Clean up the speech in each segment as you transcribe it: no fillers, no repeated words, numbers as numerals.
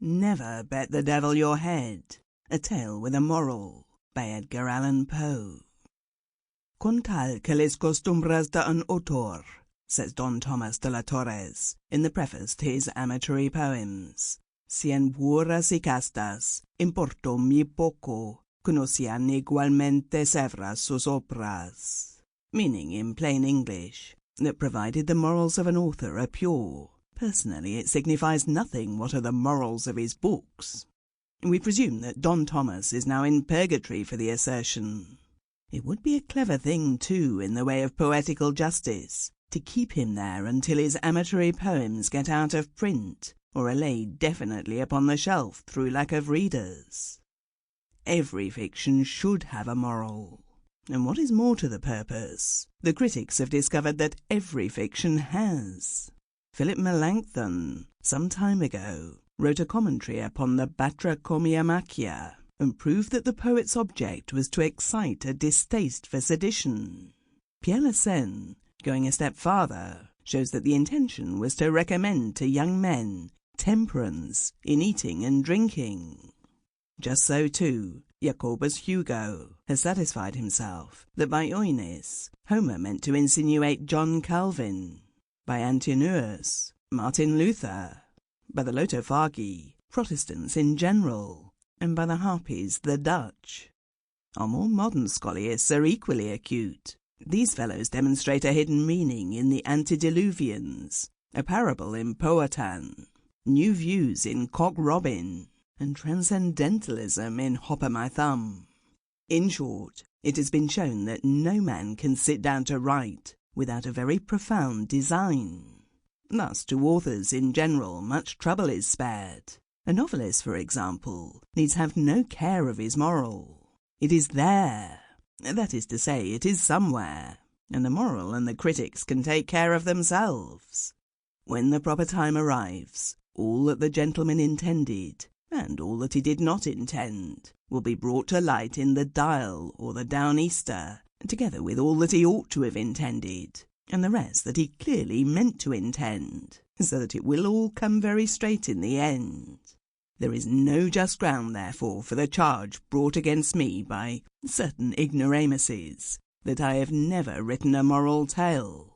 Never bet the devil your head. A Tale with a Moral by Edgar Allan Poe. Con tal que les costumbres de un autor, says Don Thomas de la Torres in the preface to his amatory poems, sean puras y castas, importó muy poco, conocían igualmente severas sus obras. Meaning in plain English, that provided the morals of an author are pure, personally it signifies nothing what are the morals of his books. We presume that Don Thomas is now in purgatory for the assertion. It would be a clever thing, too, in the way of poetical justice, to keep him there until his amatory poems get out of print, or are laid definitely upon the shelf through lack of readers. Every fiction should have a moral. And what is more to the purpose, the critics have discovered that every fiction has. Philip Melanchthon, some time ago, wrote a commentary upon the Batrachomyomachia, and proved that the poet's object was to excite a distaste for sedition. Pierre Lassen, going a step farther, shows that the intention was to recommend to young men temperance in eating and drinking. Just so, too, Jacobus Hugo has satisfied himself that by oines Homer meant to insinuate John Calvin, by Antinous, Martin Luther, by the Lotophagi, Protestants in general, and by the Harpies, the Dutch. Our more modern scholiasts are equally acute. These fellows demonstrate a hidden meaning in the Antediluvians, a parable in Powhatan, new views in Cock Robin, and transcendentalism in Hopper My Thumb. In short, it has been shown that no man can sit down to write without a very profound design. Thus, to authors in general, much trouble is spared. A novelist, for example, needs have no care of his moral. It is there. That is to say, it is somewhere, and the moral and the critics can take care of themselves. When the proper time arrives, all that the gentleman intended, and all that he did not intend, will be brought to light in the Dial or the Down Easter, together with all that he ought to have intended, and the rest that he clearly meant to intend, so that it will all come very straight in the end. There is no just ground, therefore, for the charge brought against me by certain ignoramuses, that I have never written a moral tale,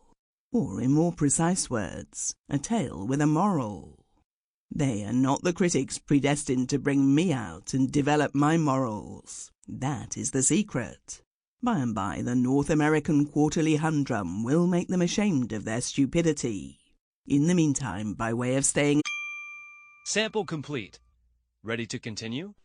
or, in more precise words, a tale with a moral. They are not the critics predestined to bring me out and develop my morals. That is the secret. By and by the North American Quarterly Humdrum will make them ashamed of their stupidity. In the meantime, by way of staying... Sample complete. Ready to continue?